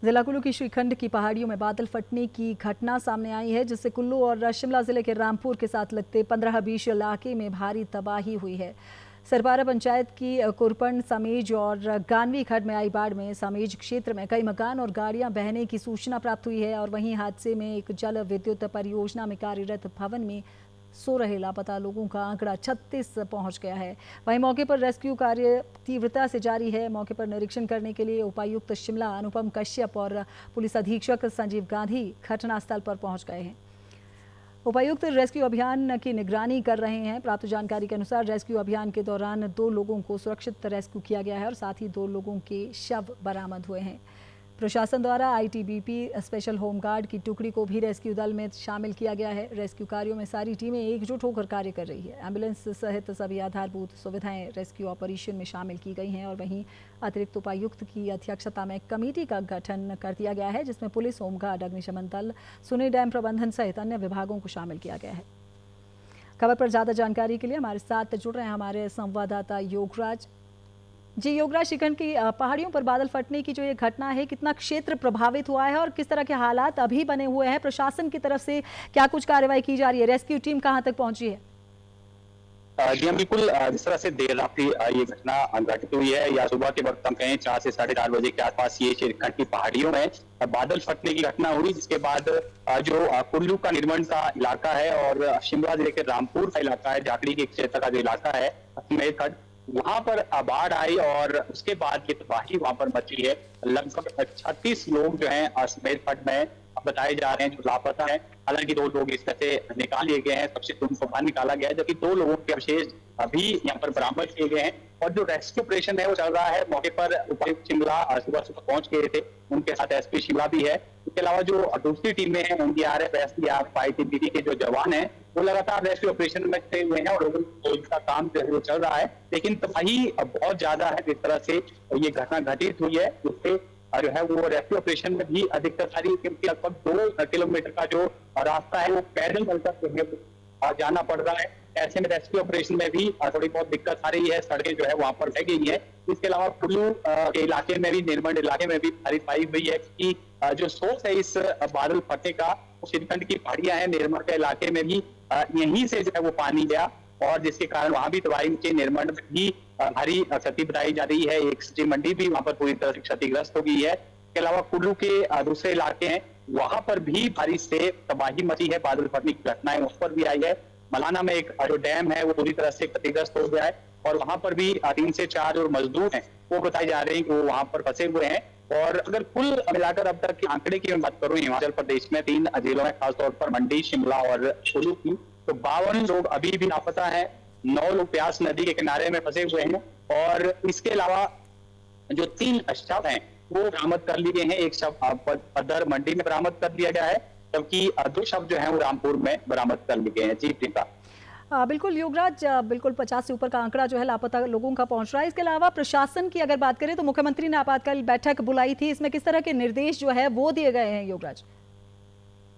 जिला कुल्लू की श्रीखंड की पहाड़ियों में बादल फटने की घटना सामने आई है, जिससे कुल्लू और शिमला जिले के रामपुर के साथ लगते 15-20 इलाके में भारी तबाही हुई है। सरपारा पंचायत की कुरपन, समेज और गानवी खड्ड में आई बाढ़ में समेज क्षेत्र में कई मकान और गाड़ियां बहने की सूचना प्राप्त हुई है और वहीं हादसे में एक जल विद्युत परियोजना में कार्यरत भवन में सो रहे लापता लोगों का आंकड़ा 36 पहुंच गया है। वहीं मौके पर रेस्क्यू कार्य तीव्रता से जारी है। मौके पर निरीक्षण करने के लिए उपायुक्त शिमला अनुपम कश्यप और पुलिस अधीक्षक संजीव गांधी घटनास्थल पर पहुंच गए हैं। उपायुक्त रेस्क्यू अभियान की निगरानी कर रहे हैं। प्राप्त जानकारी के अनुसार रेस्क्यू अभियान के दौरान 2 लोगों को सुरक्षित रेस्क्यू किया गया है और साथ ही 2 लोगों के शव बरामद हुए हैं। प्रशासन द्वारा आईटीबीपी स्पेशल होमगार्ड की टुकड़ी को भी रेस्क्यू दल में शामिल किया गया है। रेस्क्यू कार्यों में सारी टीमें एकजुट होकर कार्य कर रही है। एम्बुलेंस सहित सभी आधारभूत सुविधाएं रेस्क्यू ऑपरेशन में शामिल की गई हैं और वहीं अतिरिक्त उपायुक्त की अध्यक्षता में कमेटी का गठन कर दिया गया है, जिसमें पुलिस, होमगार्ड, अग्निशमन दल, सुनी डैम प्रबंधन सहित अन्य विभागों को शामिल किया गया है। खबर पर ज्यादा जानकारी के लिए हमारे साथ जुड़ रहे हैं हमारे संवाददाता योगराज। जी योगराज, श्रीखंड की पहाड़ियों पर बादल फटने की जो ये घटना है, कितना क्षेत्र प्रभावित हुआ है और किस तरह के हालात अभी बने हुए हैं? प्रशासन की तरफ से क्या कुछ कार्रवाई की जा रही है? रेस्क्यू टीम कहां तक पहुंची है? जी हाँ, बिल्कुल। जिस तरह से देर रात ये घटना घटित हुई है या सुबह के वक्त हम कहें 4 से 4:30 बजे के आसपास ये श्रीखंड की पहाड़ियों में बादल फटने की घटना हुई, जिसके बाद जो कुल्लू का निर्मंड का इलाका है और शिमला जिले के रामपुर का इलाका है, जाखड़ी के क्षेत्र का जो इलाका है मेरखड, वहां पर बाढ़ आई और उसके बाद ये तबाही वहां पर मची है। लगभग 36 लोग जो हैं मेरखड में बताए जा रहे हैं जो लापता है। हालांकि 2 लोग इसमें से निकाल लिए गए हैं, सबसे उनको बाहर निकाला गया है, जबकि 2 लोगों के अवशेष अभी यहाँ पर बरामद किए गए हैं और जो रेस्क्यू ऑपरेशन है वो चल रहा है। मौके पर उपायुक्त शिमला सुबह सुबह पहुंच गए थे, उनके साथ एसपी शिमला भी है। इसके अलावा जो दूसरी टीमें हैं, एनडीआरएफ, एसडीआरएफ, आईटीबीपी के जो जवान हैं, वो लगातार रेस्क्यू ऑपरेशन में लगे हुए हैं और लोगों का काम जो है वो चल रहा है। लेकिन तबाही बहुत ज्यादा है। जिस तरह से ये घटना घटित हुई है उससे जो है वो रेस्क्यू ऑपरेशन में भी अधिकतर सारी, क्योंकि लगभग 2 किलोमीटर का जो रास्ता है वो पैदल चलकर जो है जाना पड़ रहा है। ऐसे में रेस्क्यू ऑपरेशन में भी थोड़ी बहुत दिक्कत आ रही है। सड़कें जो है वहां पर रह गई है। इसके अलावा कुल्लू के इलाके में भी, निर्मंड इलाके में भी भारी पाई हुई है कि जो सोर्स है इस बादल फटने का, श्रीखंड की पहाड़ियां है, निर्मंड के इलाके में भी यहीं से जो है वो पानी गया और जिसके कारण वहां भी तबाही मची। निर्मंड में भी भारी क्षति बताई जा रही है। एक सब्जी मंडी भी वहां पर पूरी तरह से क्षतिग्रस्त हो गई है। इसके अलावा कुल्लू के दूसरे इलाके हैं, वहां पर भी बारिश से तबाही मची है। बादल फटने की घटनाएं उस पर भी आई है। मलाना में एक जो डैम है वो पूरी तरह से क्षतिग्रस्त हो गया है और वहां पर भी 3 से 4 जो मजदूर हैं वो बताए जा रहे हैं कि वो वहां पर फंसे हुए हैं। और अगर कुल मिलाकर अब तक के आंकड़े की मैं बात करूं, हिमाचल प्रदेश में 3 जिलों में, खासतौर पर मंडी, शिमला और कुल्लू की, तो 52 लोग अभी भी लापता हैं। 9 लोग प्यास नदी के किनारे में फंसे हुए हैं और इसके अलावा जो 3 शव हैं वो बरामद कर लिए गए हैं। एक शव पदर मंडी में बरामद कर लिया गया है, जबकि 2 शव जो हैं वो रामपुर में बरामद कर लिए गए हैं। जी प्रीता। बिल्कुल योगराज, बिल्कुल 50 से ऊपर का आंकड़ा जो है लापता लोगों का पहुंच रहा है। इसके अलावा प्रशासन की अगर बात करें तो मुख्यमंत्री ने आपातकाल बैठक बुलाई थी, इसमें किस तरह के निर्देश जो है वो दिए गए हैं योगराज?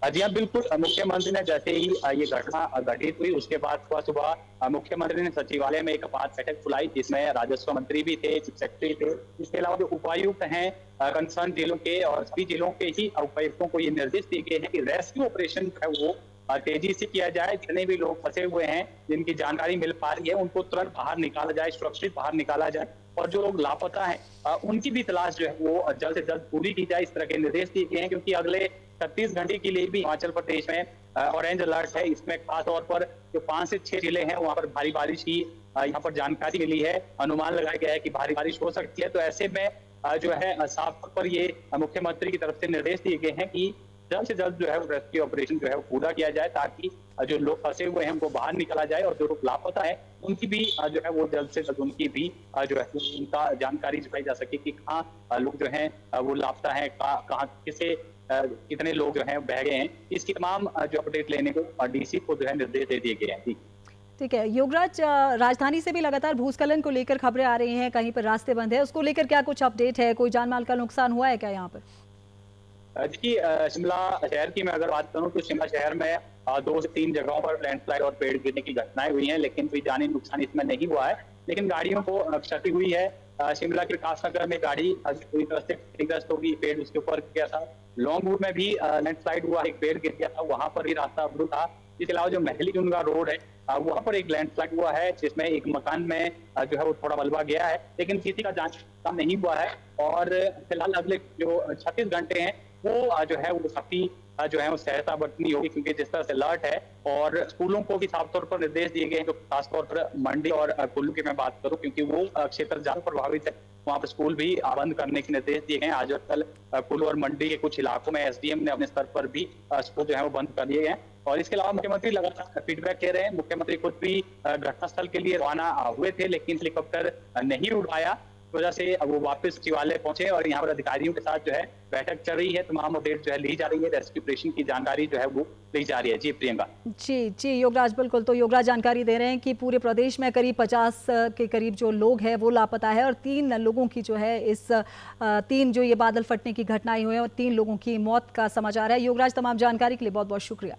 जी हाँ, बिल्कुल। मुख्यमंत्री ने जैसे ही ये घटना घटित हुई उसके बाद सुबह सुबह मुख्यमंत्री ने सचिवालय में एक आपात बैठक बुलाई, जिसमें राजस्व मंत्री भी थे, चीफ सेक्रेटरी थे। इसके अलावा जो उपायुक्त हैं कंसर्न जिलों के और सभी जिलों के ही उपायुक्तों को ये निर्देश दिए गए हैं कि रेस्क्यू ऑपरेशन है वो तेजी से किया जाए। जितने भी लोग फंसे हुए हैं, जिनकी जानकारी मिल पा रही है, उनको तुरंत बाहर निकाला जाए, सुरक्षित बाहर निकाला जाए और जो लोग लापता हैं उनकी भी तलाश जो है वो जल्द से जल्द पूरी की जाए। इस तरह के निर्देश दिए गए हैं, क्योंकि अगले 36 घंटे के लिए भी हिमाचल प्रदेश में ऑरेंज अलर्ट है। इसमें खास तौर पर जो 5 से 6 जिले हैं वहां पर भारी बारिश की यहाँ पर जानकारी मिली है। अनुमान लगाया गया है कि भारी बारिश हो सकती है। तो ऐसे में जो है साफ तौर पर ये मुख्यमंत्री की तरफ से निर्देश दिए गए हैं कि जल्द से जल्द जो है रेस्क्यू ऑपरेशन जो है वो पूरा किया जाए, ताकि जो लोग फंसे हुए हैं उनको बाहर निकाला जाए और जो लोग लापता है उनकी भी जो है वो जल्द से जल्द उनकी भी जो है उनका जानकारी जुटाई जा सके कि कहाँ लोग जो हैं वो लापता है, कहाँ किसे कितने लोग जो हैं बह गए हैं। इसकी तमाम जो अपडेट लेने को डीसी को जो है निर्देश दे दिए गए हैं। ठीक है योगराज, राजधानी से भी लगातार भूस्खलन को लेकर खबरें आ रही हैं, कहीं पर रास्ते बंद है, उसको लेकर क्या कुछ अपडेट है? कोई जान माल का नुकसान हुआ है क्या यहाँ पर? देखिए, शिमला शहर की मैं अगर बात करूं तो शिमला शहर में 2 से 3 जगहों पर लैंडस्लाइड और पेड़ गिरने की घटनाएं हुई हैं, लेकिन कोई जानी नुकसान इसमें नहीं हुआ है। लेकिन गाड़ियों को क्षति हुई है। शिमला के विकासनगर में गाड़ी पूरी तरह से क्षतिग्रस्त हो गई, पेड़ उसके ऊपर गिर गया था। लॉन्गवुड में भी लैंडस्लाइड हुआ, एक पेड़ गिर गया था, वहां पर भी रास्ता अवरुद्ध था। इसके अलावा जो महली जुनगा रोड है वहां पर एक लैंडस्लाइड हुआ है, जिसमें एक मकान में जो है वो थोड़ा मलबा गया है, लेकिन किसी का जांच नहीं हुआ है। और फिलहाल अगले जो 36 घंटे हैं वो जो है वो काफी जो है वो सहता बरतनी होगी, क्योंकि जिस तरह से अलर्ट है और स्कूलों को भी साफ तौर पर निर्देश दिए गए हैं, जो खासतौर पर मंडी और कुल्लू की मैं बात करूं, क्योंकि वो क्षेत्र ज्यादा प्रभावित है, वहाँ पर स्कूल भी बंद करने के निर्देश दिए गए हैं। आज और कल कुल्लू और मंडी के कुछ इलाकों में एसडीएम ने अपने स्तर पर भी स्कूल जो है वो बंद कर दिए गए हैं। और इसके अलावा मुख्यमंत्री लगातार फीडबैक दे रहे हैं। मुख्यमंत्री खुद भी घटनास्थल के लिए रवाना हुए थे, लेकिन हेलीकॉप्टर नहीं उड़ पाया, वजह से वो वापस सचिवालय पहुंचे और यहाँ पर अधिकारियों के साथ जो है बैठक चल रही है, तमाम अपडेट जो है ली जा रही है, रेस्क्यू ऑपरेशन की जानकारी जो है वो ली जा रही है। जी प्रियंका। जी योगराज, बिल्कुल। तो योगराज जानकारी दे रहे हैं कि पूरे प्रदेश में करीब 50 के करीब जो लोग हैं वो लापता है और 3 लोगों की जो है इस 3 जो ये बादल फटने की घटनाएं हुई है और 3 लोगों की मौत का समाचार है। योगराज, तमाम जानकारी के लिए बहुत बहुत शुक्रिया।